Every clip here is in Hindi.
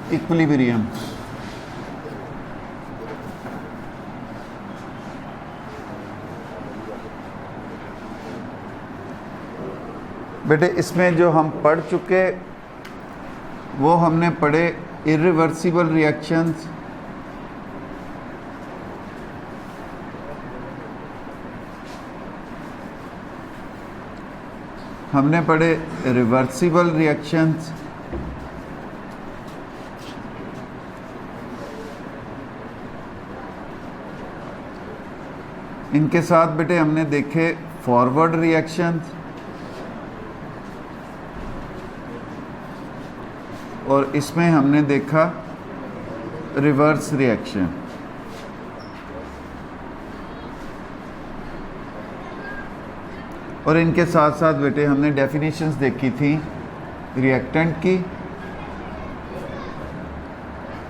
इक्विलिब्रियम। बेटे इसमें जो हम पढ़ चुके वो हमने पढ़े इरिवर्सिबल रिएक्शंस, हमने पढ़े रिवर्सिबल रिएक्शंस, इनके साथ बेटे हमने देखे फॉरवर्ड रिएक्शंस और इसमें हमने देखा रिवर्स रिएक्शन। और इनके साथ साथ बेटे हमने डेफिनेशंस देखी थी रिएक्टेंट की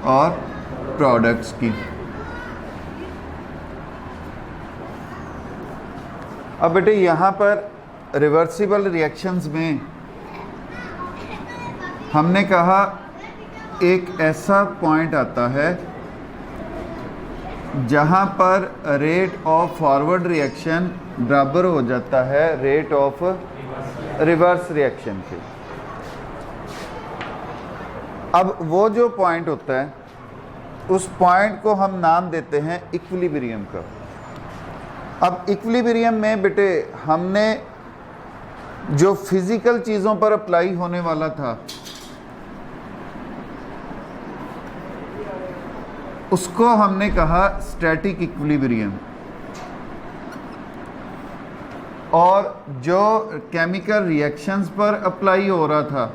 और प्रोडक्ट्स की। अब बेटे यहाँ पर रिवर्सिबल रिएक्शंस में हमने कहा एक ऐसा पॉइंट आता है जहाँ पर रेट ऑफ फॉरवर्ड रिएक्शन बराबर हो जाता है रेट ऑफ रिवर्स रिएक्शन के। अब वो जो पॉइंट होता है उस पॉइंट को हम नाम देते हैं इक्विलिब्रियम का। अब इक्विलिब्रियम में बेटे हमने जो फिजिकल चीज़ों पर अप्लाई होने वाला था उसको हमने कहा स्टैटिक इक्विलिब्रियम, और जो केमिकल रिएक्शंस पर अप्लाई हो रहा था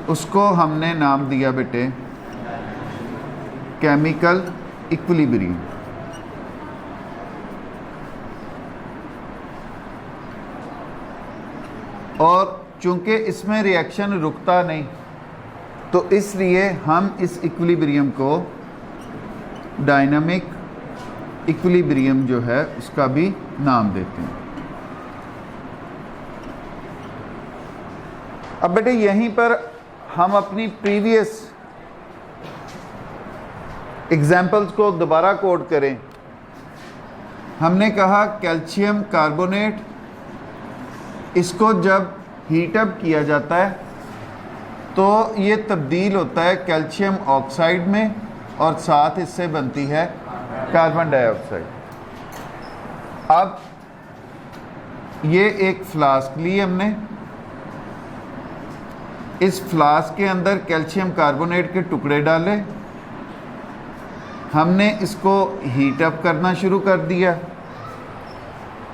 उसको हमने नाम दिया बेटे केमिकल इक्विलिब्रियम। और चूंकि इसमें रिएक्शन रुकता नहीं तो इसलिए हम इस इक्विलिब्रियम को डायनामिक इक्विलिब्रियम जो है उसका भी नाम देते हैं। अब बेटे यहीं पर हम अपनी प्रीवियस एग्जाम्पल्स को दोबारा कोड करें। हमने कहा कैल्शियम कार्बोनेट, इसको जब हीटअप किया जाता है तो ये तब्दील होता है कैल्शियम ऑक्साइड में और साथ इससे बनती है कार्बन डाइऑक्साइड। अब ये एक फ्लास्क ली हमने, इस फ्लास्क के अंदर कैल्शियम कार्बोनेट के टुकड़े डाले, हमने इसको हीट अप करना शुरू कर दिया।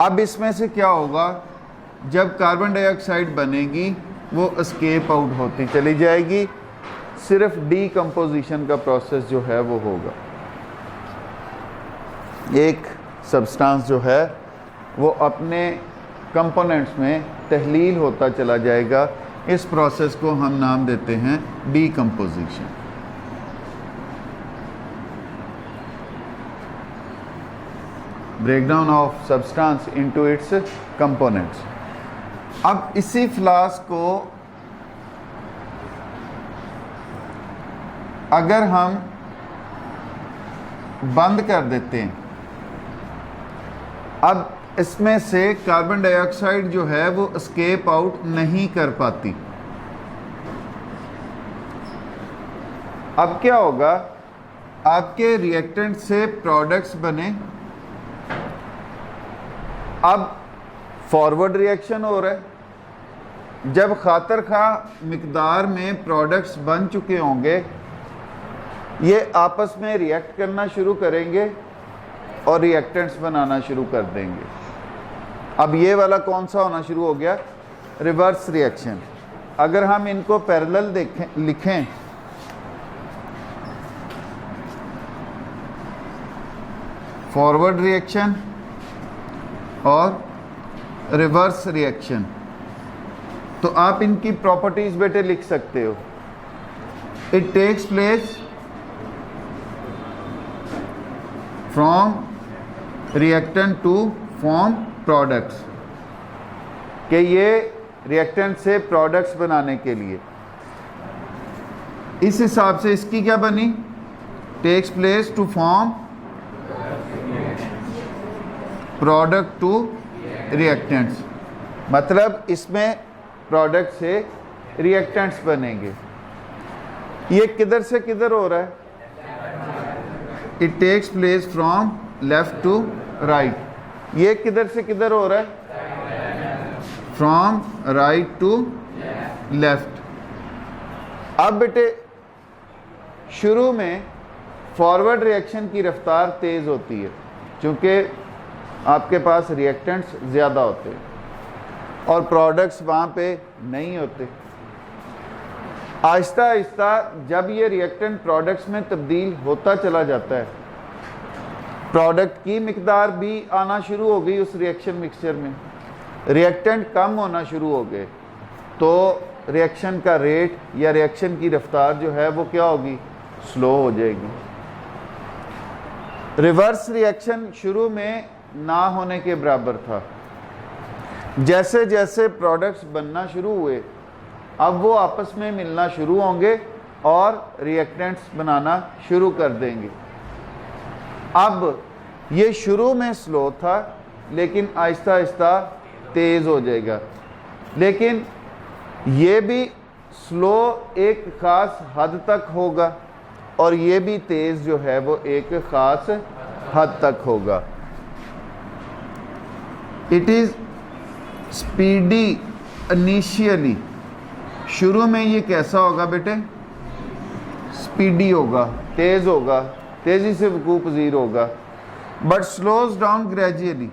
अब इसमें से क्या होगा, जब कार्बन डाइऑक्साइड बनेगी वो एस्केप आउट होती चली जाएगी, सिर्फ डीकम्पोजिशन का प्रोसेस जो है वो होगा। एक सब्सटेंस जो है वो अपने कंपोनेंट्स में तहलील होता चला जाएगा। इस प्रोसेस को हम नाम देते हैं decomposition. Breakdown of substance into its components. अब इसी फ्लास्क को अगर हम बंद कर देते हैं, अब इसमें से कार्बन डाइऑक्साइड जो है वो एस्केप आउट नहीं कर पाती। अब क्या होगा, आपके रिएक्टेंट से प्रोडक्ट्स बने। अब फॉरवर्ड रिएक्शन हो रहा है, जब खातर खा मिकदार में प्रोडक्ट्स बन चुके होंगे ये आपस में रिएक्ट करना शुरू करेंगे और रिएक्टेंट्स बनाना शुरू कर देंगे। अब ये वाला कौन सा होना शुरू हो गया, रिवर्स रिएक्शन। अगर हम इनको पैरेलल देखें लिखें, फॉरवर्ड रिएक्शन और रिवर्स रिएक्शन, तो आप इनकी प्रॉपर्टीज बेटे लिख सकते हो। It takes place from reactant to form products, कि ये रिएक्टेंट से प्रोडक्ट्स बनाने के लिए। इस हिसाब से इसकी क्या बनी, takes place to form product to reactants, मतलब इसमें प्रोडक्ट से रिएक्टेंट्स बनेंगे। ये किधर से किधर हो रहा है, it takes place from left to right. ये किधर से किधर हो रहा है, फ्रॉम राइट टू लेफ्ट। अब बेटे शुरू में फॉरवर्ड रिएक्शन की रफ्तार तेज़ होती है क्योंकि आपके पास रिएक्टेंट्स ज़्यादा होते हैं और प्रोडक्ट्स वहाँ पे नहीं होते। आहिस्ता आहिस्ता जब ये रिएक्टेंट प्रोडक्ट्स में तब्दील होता चला जाता है, प्रोडक्ट की मिकदार भी आना शुरू हो गई उस रिएक्शन मिक्सचर में, रिएक्टेंट कम होना शुरू हो गए, तो रिएक्शन का रेट या रिएक्शन की रफ्तार जो है वो क्या होगी, स्लो हो जाएगी। रिवर्स रिएक्शन शुरू में ना होने के बराबर था। जैसे जैसे प्रोडक्ट्स बनना शुरू हुए अब वो आपस में मिलना शुरू होंगे और रिएक्टेंट्स बनाना शुरू कर देंगे। अब ये शुरू में स्लो था लेकिन आहिस्ता आहिस्ता तेज़ हो जाएगा, लेकिन ये भी स्लो एक ख़ास हद तक होगा और ये भी तेज़ जो है वो एक ख़ास हद तक होगा। इट इज़ स्पीडी इनिशियली, शुरू में ये कैसा होगा बेटे, स्पीडी होगा, तेज़ होगा, तेज़ी से वकूअ पज़ीर होगा, बट स्लोज डाउन ग्रेजुअली,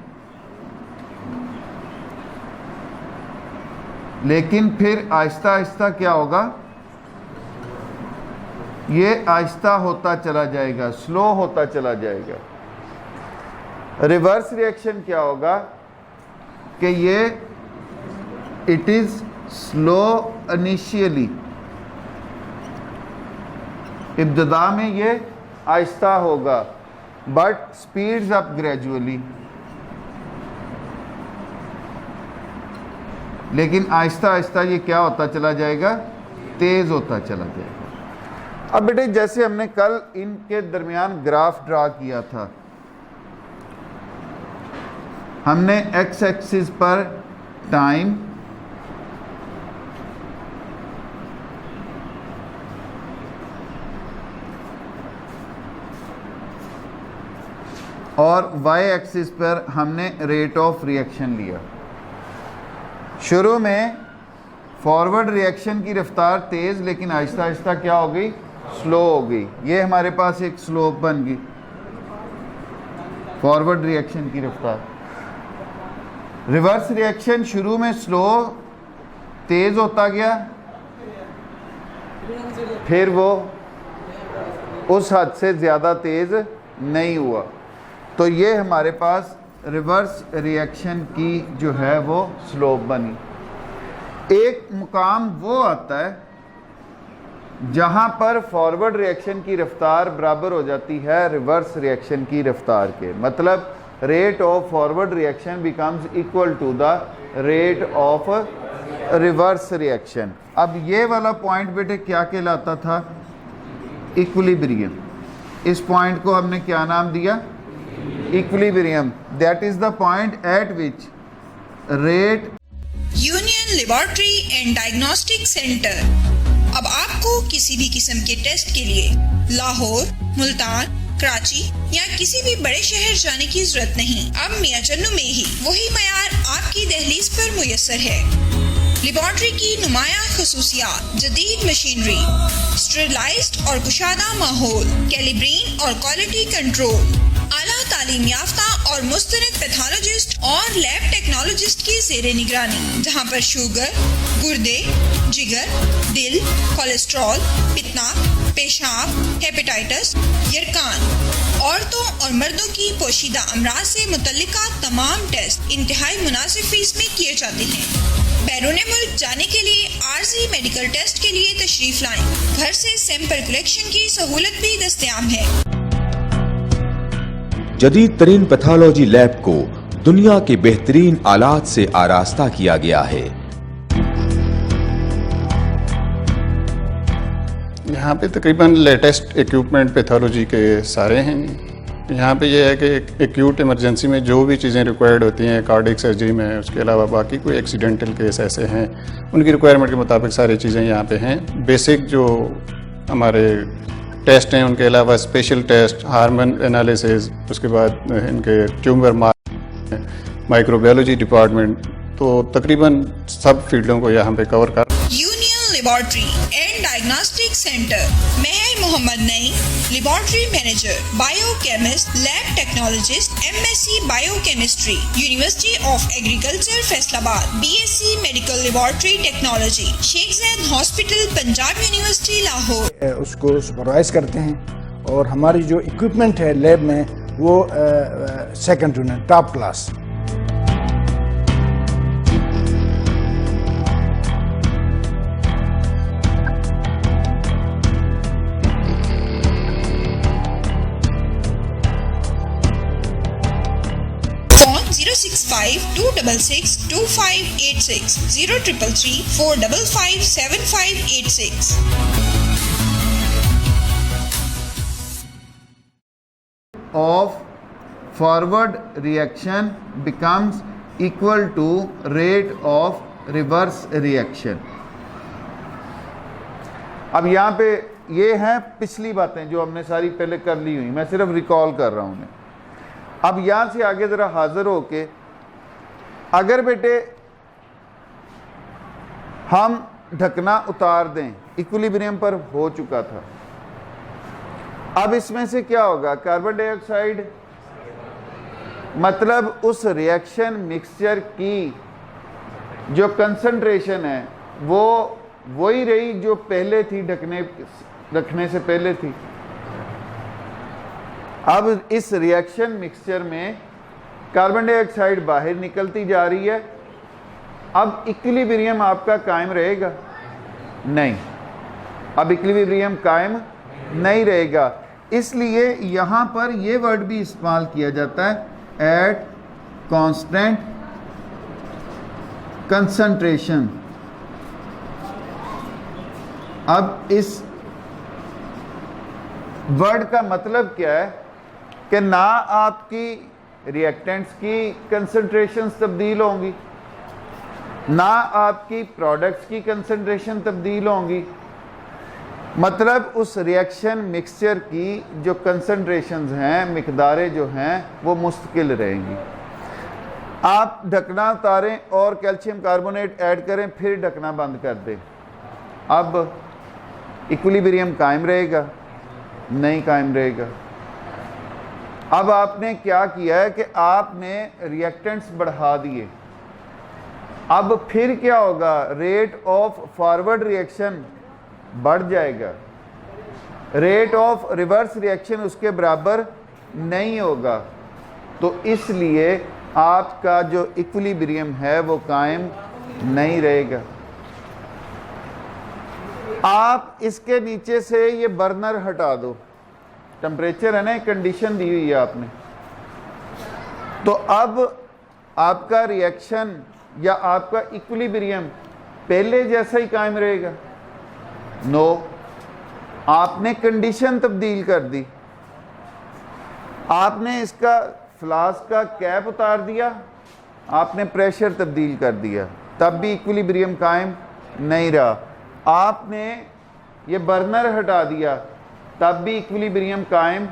लेकिन फिर आहिस्ता आहिस्ता क्या होगा, ये आहिस्ता होता चला जाएगा, स्लो होता चला जाएगा। रिवर्स रिएक्शन क्या होगा कि ये इट इज़ स्लो इनिशियली, इब्तिदा में ये आहिस्ता होगा बट स्पीड्स अप ग्रेजुअली, लेकिन आहिस्ता आहिस्ता ये क्या होता चला जाएगा, तेज़ होता चला जाएगा। अब बेटे जैसे हमने कल इनके दरमियान ग्राफ ड्रा किया था, हमने एक्स एक्सिस पर टाइम और वाई एक्सिस पर हमने रेट ऑफ रिएक्शन लिया। शुरू में फॉरवर्ड रिएक्शन की रफ्तार तेज़ लेकिन आहिस्ता आहिस्ता क्या हो गई, स्लो हो गई। ये हमारे पास एक स्लोप बन गई फॉरवर्ड रिएक्शन की रफ्तार। रिवर्स रिएक्शन शुरू में स्लो तेज़ होता गया, फिर वो उस हद से ज़्यादा तेज़ नहीं हुआ, तो ये हमारे पास रिवर्स रिएक्शन की जो है वो स्लोप बनी। एक मुकाम वो आता है जहाँ पर फॉरवर्ड रिएक्शन की रफ्तार बराबर हो जाती है रिवर्स रिएक्शन की रफ्तार के, मतलब rate of forward reaction becomes equal to the rate of reverse reaction. अब ये वाला पॉइंट बेटे क्या कहलाता था, इक्विलिब्रियम। इस पॉइंट को हमने क्या नाम दिया, equilibrium. That is the point eight which rate union laboratory and diagnostic centre. अब आपको किसी भी किस्म के टेस्ट के लिए लाहौर, मुल्तान, कराची या किसी भी बड़े शहर जाने की जरूरत नहीं। अब मियां चन्नू में ही वही मयार आपकी दहलीज पर मुयस्सर है। लेबोरेटरी की नुमाया खसूसियात, जदीद मशीनरी, स्टेरिलाइज्ड और कुशादा माहौल, कैलिब्रेन और क्वालिटी कंट्रोल, आला तालीम याफ्ता और मुस्तनद पैथोलॉजिस्ट और लैब टेक्नोलॉजिस्ट की ज़ेरे निगरानी, जहां पर शुगर, गुर्दे, जिगर, दिल, कोलेस्ट्रॉल, पित्ता, पेशाब, हेपेटाइटिस, यरकान, औरतों और मर्दों की पोशीदा अमराज से मुतल्लिका तमाम टेस्ट इंतहाई मुनासिब फीस में किए जाते हैं। बैरून मुल्क जाने के लिए आर्जी मेडिकल टेस्ट के लिए तशरीफ लाएं। घर से सैंपल कलेक्शन की सहूलत भी दस्तयाब है। जदीद तरीन पैथोलॉजी लैब को दुनिया के बेहतरीन आलात से आरास्ता किया गया है। यहाँ पे तकरीबन लेटेस्ट इक्विपमेंट पैथोलॉजी के सारे हैं। यहाँ पे ये है कि एक्यूट इमरजेंसी में जो भी चीज़ें रिक्वायर्ड होती हैं कार्डियक सर्जरी में, उसके अलावा बाकी कोई एक्सीडेंटल केस ऐसे हैं उनकी रिक्वायरमेंट के मुताबिक सारी चीज़ें यहाँ पे हैं। बेसिक जो हमारे टेस्ट हैं उनके अलावा स्पेशल टेस्ट, हार्मोन एनालिसिस, उसके बाद इनके ट्यूमर माइक्रोबायोलॉजी डिपार्टमेंट, तो तकरीबन सब फील्डों को यहाँ पे कवर कर। Union laboratory and diagnostic centre, Mehar Mohammad Naeem, laboratory manager, biochemist, lab technologist, MSc biochemistry, university of agriculture Faisalabad, BSc medical laboratory technology, Sheikh Zayed hospital, Punjab university Lahore. उसको सुपरवाइज करते हैं और हमारी जो इक्विपमेंट है लैब में वो second to none, top class. Phone 065-266-2586, 0333-455-7586। of forward reaction becomes equal to rate of reverse reaction। अब यहाँ पे ये हैं पिछली बातें जो हमने सारी पहले कर ली हुई, मैं सिर्फ रिकॉल कर रहा हूँ उन्हें। अब यहाँ से आगे ज़रा हाजिर होके, अगर बेटे हम ढकना उतार दें, इक्विलिब्रियम पर हो चुका था, अब इसमें से क्या होगा? कार्बन डाइऑक्साइड, मतलब उस रिएक्शन मिक्सचर की जो कंसंट्रेशन है वो वही रही जो पहले थी, रखने से पहले थी। अब इस रिएक्शन मिक्सचर में कार्बन डाइऑक्साइड बाहर निकलती जा रही है। अब इक्विलिब्रियम आपका कायम रहेगा? नहीं, अब इक्विलिब्रियम कायम नहीं रहेगा। इसलिए यहाँ पर ये वर्ड भी इस्तेमाल किया जाता है, एट कांस्टेंट कंसंट्रेशन। अब इस वर्ड का मतलब क्या है कि ना आपकी रिएक्टेंट्स की कंसंट्रेशंस तब्दील होंगी, ना आपकी प्रोडक्ट्स की कंसंट्रेशन तब्दील होंगी, मतलब उस रिएक्शन मिक्सचर की जो कंसंट्रेशंस हैं, मिकदारें जो हैं, वो मुस्तकिल रहेंगी। आप ढकना उतारें और कैल्शियम कार्बोनेट ऐड करें, फिर ढकना बंद कर दें, अब इक्विलिब्रियम कायम रहेगा? नहीं कायम रहेगा। अब आपने क्या किया है कि आपने रिएक्टेंट्स बढ़ा दिए। अब फिर क्या होगा? रेट ऑफ फॉरवर्ड रिएक्शन बढ़ जाएगा, रेट ऑफ रिवर्स रिएक्शन उसके बराबर नहीं होगा। तो इसलिए आपका जो इक्विलिब्रियम है वो कायम नहीं रहेगा। आप इसके नीचे से ये बर्नर हटा दो, टेम्परेचर है ना, कंडीशन दी हुई है आपने, तो अब आपका रिएक्शन या आपका इक्विलिब्रियम पहले जैसा ही कायम रहेगा? नो, आपने कंडीशन तब्दील कर दी। आपने इसका फ्लास्क का कैप उतार दिया, आपने प्रेशर तब्दील कर दिया, तब भी इक्विलिब्रियम कायम नहीं रहा। आपने ये बर्नर हटा दिया, तब भी इक्विलिब्रियम कायम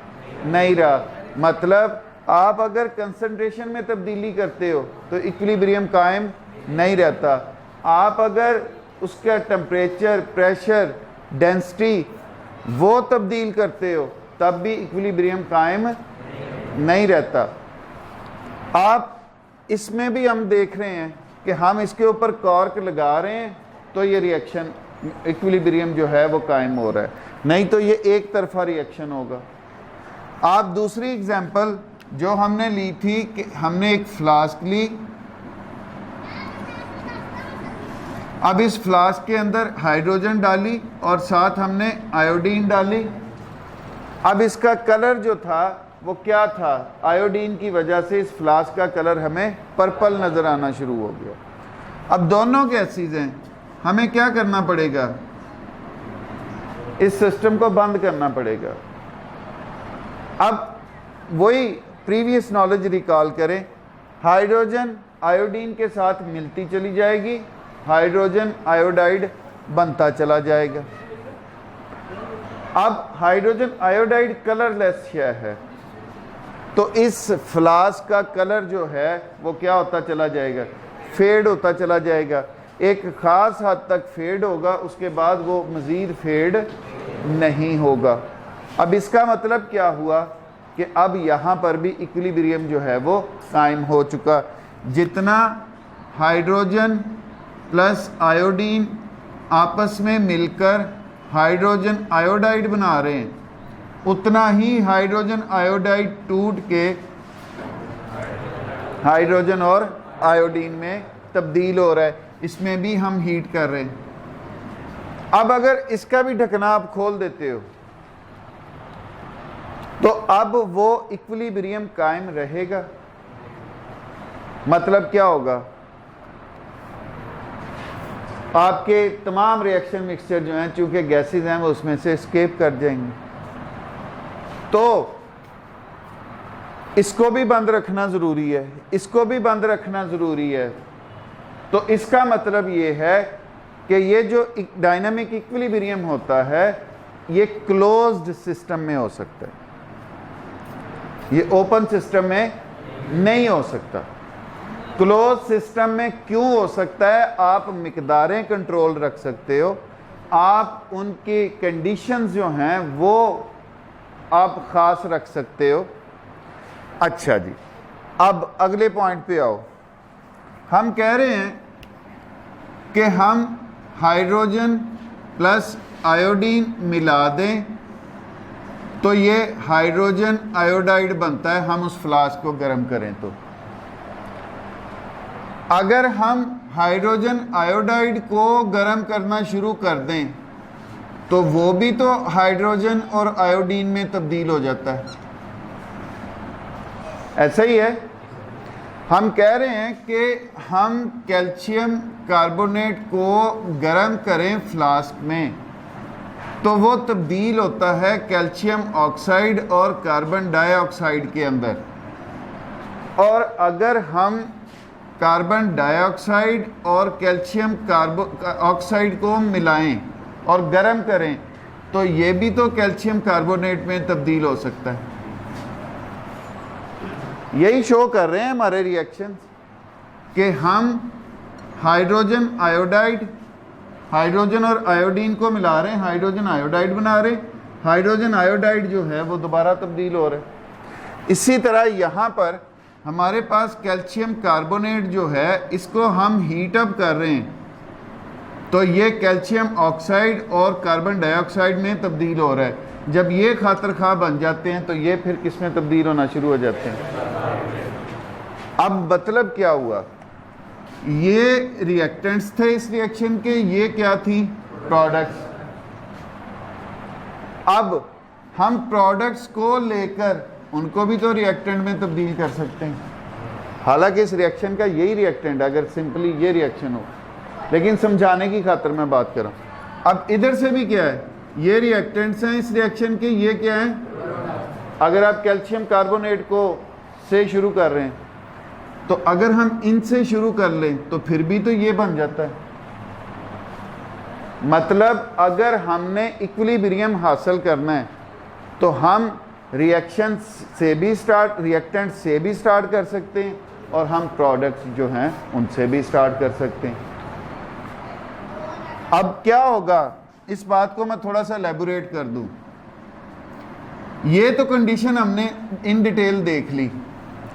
नहीं रहा। मतलब आप अगर कंसंट्रेशन में तब्दीली करते हो तो इक्विलिब्रियम कायम नहीं रहता। आप अगर उसका टेम्परेचर, प्रेशर, डेंसिटी वो तब्दील करते हो तब भी इक्विलिब्रियम कायम नहीं रहता। आप इसमें भी हम देख रहे हैं कि हम इसके ऊपर कॉर्क लगा रहे हैं तो ये रिएक्शन इक्विलिब्रियम जो है वो कायम हो रहा है, नहीं तो ये एक तरफा रिएक्शन होगा। आप दूसरी एग्जांपल जो हमने ली थी कि हमने एक फ्लास्क ली, अब इस फ्लास्क के अंदर हाइड्रोजन डाली और साथ हमने आयोडीन डाली। अब इसका कलर जो था वो क्या था? आयोडीन की वजह से इस फ्लास्क का कलर हमें पर्पल नज़र आना शुरू हो गया। अब दोनों गैसेस हैं, हमें क्या करना पड़ेगा? इस सिस्टम को बंद करना पड़ेगा। अब वही प्रीवियस नॉलेज रिकॉल करें, हाइड्रोजन आयोडीन के साथ मिलती चली जाएगी, हाइड्रोजन आयोडाइड बनता चला जाएगा। अब हाइड्रोजन आयोडाइड कलरलेस है, तो इस फ्लास्क का कलर जो है वो क्या होता चला जाएगा, फेड होता चला जाएगा। एक ख़ास हद तक फेड होगा, उसके बाद वो मज़ीद फेड नहीं होगा। अब इसका मतलब क्या हुआ कि अब यहाँ पर भी इक्विलिब्रियम जो है वो कायम हो चुका। जितना हाइड्रोजन प्लस आयोडीन आपस में मिलकर हाइड्रोजन आयोडाइड बना रहे हैं, उतना ही हाइड्रोजन आयोडाइड टूट के हाइड्रोजन और आयोडीन में तब्दील हो रहा है। इसमें भी हम हीट कर रहे हैं। अब अगर इसका भी ढकना आप खोल देते हो तो अब वो इक्विलिब्रियम कायम रहेगा। मतलब क्या होगा, आपके तमाम रिएक्शन मिक्सचर जो हैं, चूंकि गैसेस हैं, वो उसमें से एस्केप कर जाएंगे। तो इसको भी बंद रखना ज़रूरी है, इसको भी बंद रखना ज़रूरी है। तो इसका मतलब ये है कि ये जो डायनामिक इक्विलिब्रियम होता है ये क्लोज्ड सिस्टम में हो सकता है, ये ओपन सिस्टम में नहीं हो सकता। क्लोज सिस्टम में क्यों हो सकता है, आप मिकदारें कंट्रोल रख सकते हो, आप उनकी कंडीशंस जो हैं वो आप ख़ास रख सकते हो। अच्छा जी, अब अगले पॉइंट पे आओ। हम कह रहे हैं कि हम हाइड्रोजन प्लस आयोडीन मिला दें तो ये हाइड्रोजन आयोडाइड बनता है। हम उस फ्लास्क को गर्म करें तो अगर हम हाइड्रोजन आयोडाइड को गर्म करना शुरू कर दें तो वो भी तो हाइड्रोजन और आयोडीन में तब्दील हो जाता है। ऐसा ही है, हम कह रहे हैं कि हम कैल्शियम कार्बोनेट को गर्म करें फ्लास्क में तो वो तब्दील होता है कैल्शियम ऑक्साइड और कार्बन डाइऑक्साइड के अंदर। और अगर हम कार्बन डाइऑक्साइड और कैल्शियम ऑक्साइड को मिलाएं और गर्म करें तो ये भी तो कैल्शियम कार्बोनेट में तब्दील हो सकता है। यही शो कर रहे हैं हमारे रिएक्शन कि हम हाइड्रोजन आयोडाइड, हाइड्रोजन और आयोडीन को मिला रहे हैं, हाइड्रोजन आयोडाइड बना रहे हैं, हाइड्रोजन आयोडाइड जो है वो दोबारा तब्दील हो रहा है। इसी तरह यहाँ पर हमारे पास कैल्शियम कार्बोनेट जो है इसको हम हीट अप कर रहे हैं तो ये कैल्शियम ऑक्साइड और कार्बन डाइऑक्साइड में तब्दील हो रहा है। जब ये खातर खा बन जाते हैं तो ये फिर किस में तब्दील होना शुरू हो जाते हैं। अब मतलब क्या हुआ, ये रिएक्टेंट्स थे इस रिएक्शन के, ये क्या थी, प्रोडक्ट्स। अब हम प्रोडक्ट्स को लेकर उनको भी तो रिएक्टेंट में तब्दील कर सकते हैं। हालांकि इस रिएक्शन का यही रिएक्टेंट अगर सिंपली ये रिएक्शन हो, लेकिन समझाने की खातिर मैं बात कर रहा हूँ। अब इधर से भी क्या है, ये रिएक्टेंट्स हैं इस रिएक्शन के, ये क्या है। अगर आप कैल्शियम कार्बोनेट को से शुरू कर रहे हैं तो अगर हम इनसे शुरू कर लें तो फिर भी तो ये बन जाता है। मतलब अगर हमने इक्विलिब्रियम हासिल करना है तो हम रिएक्शन से भी रिएक्टेंट से भी स्टार्ट कर सकते हैं और हम प्रोडक्ट्स जो हैं उनसे भी स्टार्ट कर सकते हैं। अब क्या होगा, इस बात को मैं थोड़ा सा एलैबोरेट कर दूं। ये तो कंडीशन हमने इन डिटेल देख ली,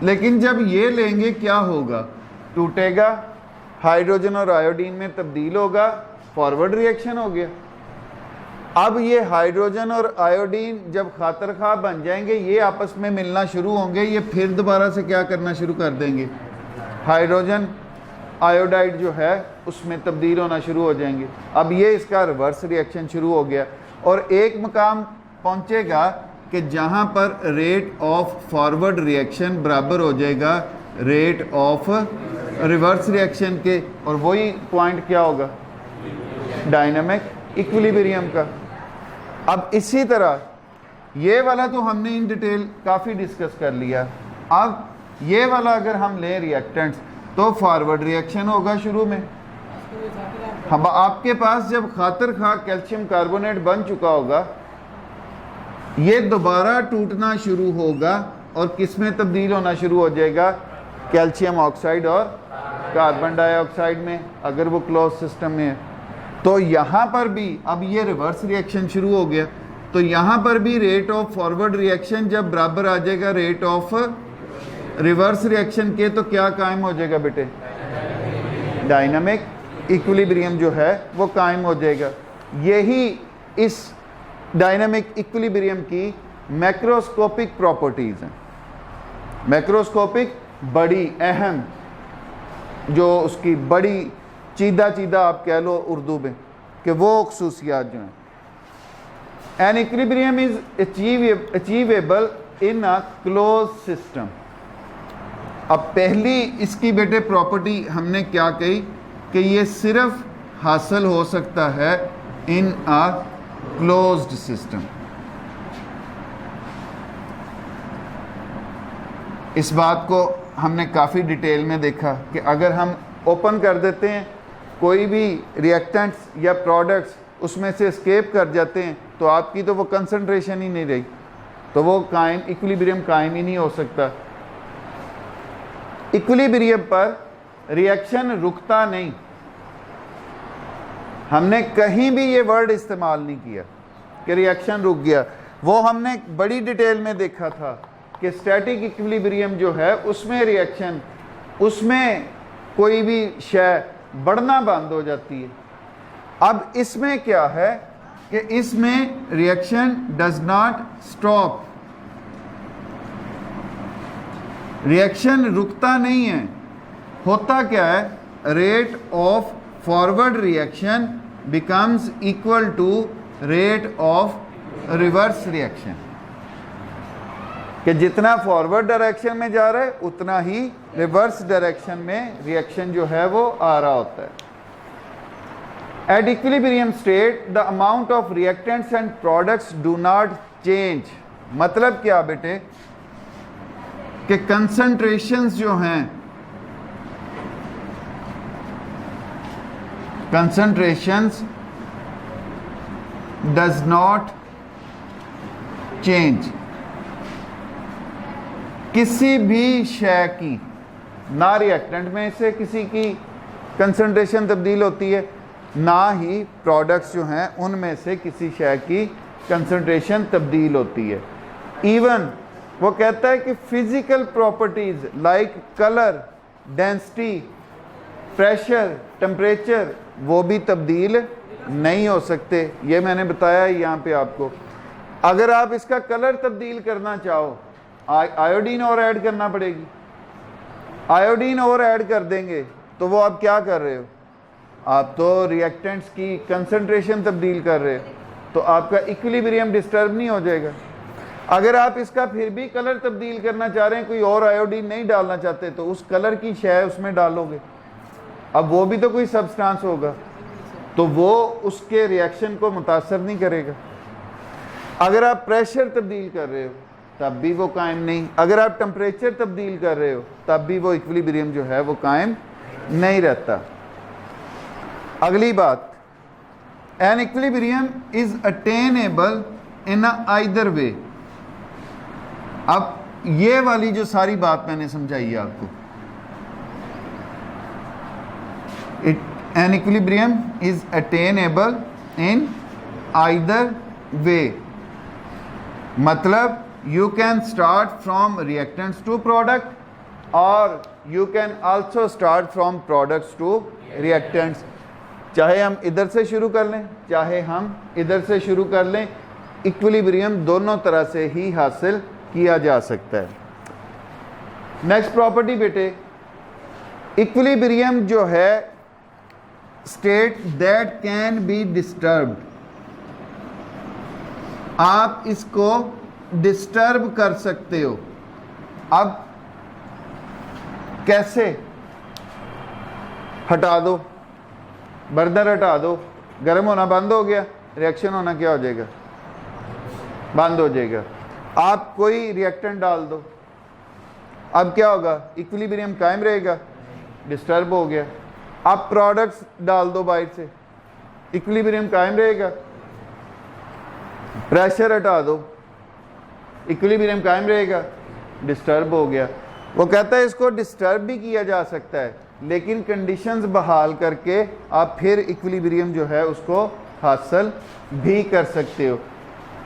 लेकिन जब ये लेंगे क्या होगा, टूटेगा, हाइड्रोजन और आयोडीन में तब्दील होगा, फॉरवर्ड रिएक्शन हो गया। अब ये हाइड्रोजन और आयोडीन जब खातर खा बन जाएंगे, ये आपस में मिलना शुरू होंगे, ये फिर दोबारा से क्या करना शुरू कर देंगे, हाइड्रोजन आयोडाइड जो है उसमें तब्दील होना शुरू हो जाएंगे। अब ये इसका रिवर्स रिएक्शन शुरू हो गया और एक मकाम पहुंचेगा कि जहां पर रेट ऑफ फॉरवर्ड रिएक्शन बराबर हो जाएगा रेट ऑफ रिवर्स रिएक्शन के, और वही पॉइंट क्या होगा, डायनामिक इक्विलिब्रियम का। अब इसी तरह ये वाला तो हमने इन डिटेल काफ़ी डिस्कस कर लिया। अब ये वाला अगर हम लें रिएक्टेंट्स, तो फॉरवर्ड रिएक्शन होगा शुरू में। हम आपके पास जब खातर खा कैल्शियम कार्बोनेट बन चुका होगा, ये दोबारा टूटना शुरू होगा और किस में तब्दील होना शुरू हो जाएगा? कैल्शियम ऑक्साइड और कार्बन डाइऑक्साइड में, अगर वो क्लोज सिस्टम में है। तो यहाँ पर भी अब ये रिवर्स रिएक्शन शुरू हो गया, तो यहाँ पर भी रेट ऑफ फॉरवर्ड रिएक्शन जब बराबर आ जाएगा रेट ऑफ रिवर्स रिएक्शन के, तो क्या कायम हो जाएगा बेटे? डायनामिक इक्विलिब्रियम जो है वो कायम हो जाएगा। यही इस डायनामिक इक्विलिब्रियम की मैक्रोस्कोपिक प्रॉपर्टीज हैं। मैक्रोस्कोपिक बड़ी अहम, जो उसकी बड़ी चीदा आप कह लो उर्दू में, कि वो खसूसियात जो हैं। An equilibrium is achievable in a close system. अब पहली इसकी बेटे प्रॉपर्टी हमने क्या कही कि ये सिर्फ हासिल हो सकता है इन अ क्लोज्ड सिस्टम। इस बात को हमने काफ़ी डिटेल में देखा कि अगर हम ओपन कर देते हैं कोई भी रिएक्टेंट्स या प्रोडक्ट्स, उसमें से एस्केप कर जाते हैं, तो आपकी तो वो कंसंट्रेशन ही नहीं रही, तो वो कायम इक्विलिब्रियम कायम ही नहीं हो सकता। इक्विलिब्रियम पर रिएक्शन रुकता नहीं। हमने कहीं भी ये वर्ड इस्तेमाल नहीं किया कि रिएक्शन रुक गया। वो हमने बड़ी डिटेल में देखा था कि स्टैटिक इक्विलिब्रियम जो है उसमें रिएक्शन, उसमें कोई भी शय बढ़ना बंद हो जाती है। अब इसमें क्या है कि इसमें reaction does not stop, reaction रुकता नहीं है। होता क्या है? Rate of forward reaction becomes equal to rate of reverse reaction, कि जितना फॉरवर्ड डायरेक्शन में जा रहा है उतना ही रिवर्स डायरेक्शन में रिएक्शन जो है वो आ रहा होता है। At equilibrium state the amount of reactants and products do not change. मतलब क्या बेटे? कि कंसंट्रेशंस जो हैं, कंसंट्रेशंस डज नॉट चेंज। किसी भी शय की, ना रिएक्टेंट में से किसी की कंसंट्रेशन तब्दील होती है, ना ही प्रोडक्ट्स जो हैं उनमें से किसी शय की कंसंट्रेशन तब्दील होती है। इवन वो कहता है कि physical properties like colour, density, pressure, temperature, वो भी तब्दील नहीं हो सकते। ये मैंने बताया यहाँ पे आपको। अगर आप इसका कलर तब्दील करना चाहो, आयोडीन और ऐड करना पड़ेगी। आयोडीन और ऐड कर देंगे तो वो आप क्या कर रहे हो? आप तो रिएक्टेंट्स की कंसंट्रेशन तब्दील कर रहे हो, तो आपका इक्विलिब्रियम डिस्टर्ब नहीं हो जाएगा। अगर आप इसका फिर भी कलर तब्दील करना चाह रहे हैं, कोई और आयोडीन नहीं डालना चाहते, तो उस कलर की शय उसमें डालोगे। अब वो भी तो कोई सब्सटेंस होगा, तो वो उसके रिएक्शन को मुतासर नहीं करेगा। अगर आप प्रेशर तब्दील कर रहे हो तब भी वो कायम नहीं। अगर आप टेम्परेचर तब्दील कर रहे हो तब भी वो इक्विलिब्रियम जो है वो कायम नहीं रहता। अगली बात, an equilibrium is attainable in either way. अब ये वाली जो सारी बात मैंने समझाई है आपको, an equilibrium is attainable in either way, मतलब you can start from reactants to product or you can also start from products to reactants। चाहे हम इधर से शुरू कर लें, चाहे हम इधर से शुरू कर लें, इक्विलिब्रियम दोनों तरह से ही हासिल किया जा सकता है। नेक्स्ट प्रॉपर्टी बेटे, इक्विलिब्रियम जो है state that can be disturbed. आप इसको डिस्टर्ब कर सकते हो। अब कैसे? हटा दो, बर्नर हटा दो, गर्म होना बंद हो गया, रिएक्शन होना क्या हो जाएगा? बंद हो जाएगा। आप कोई रिएक्टेंट डाल दो, अब क्या होगा, इक्विलिब्रियम कायम रहेगा, डिस्टर्ब हो गया। आप प्रोडक्ट्स डाल दो बाहर से, इक्विलिब्रियम कायम रहेगा। प्रेशर हटा दो, इक्विलिब्रियम कायम रहेगा, डिस्टर्ब हो गया। वो कहता है इसको डिस्टर्ब भी किया जा सकता है, लेकिन कंडीशंस बहाल करके आप फिर इक्विलिब्रियम जो है उसको हासिल भी कर सकते हो।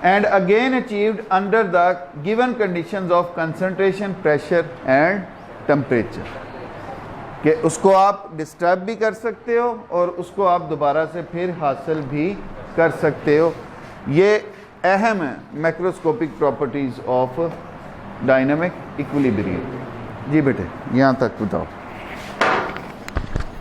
And again achieved under the given conditions of concentration, pressure and temperature, कि उसको आप डिस्टर्ब भी कर सकते हो और उसको आप दोबारा से फिर हासिल भी कर सकते हो। ये अहम है macroscopic properties of dynamic equilibrium. जी बेटे यहाँ तक बताओ।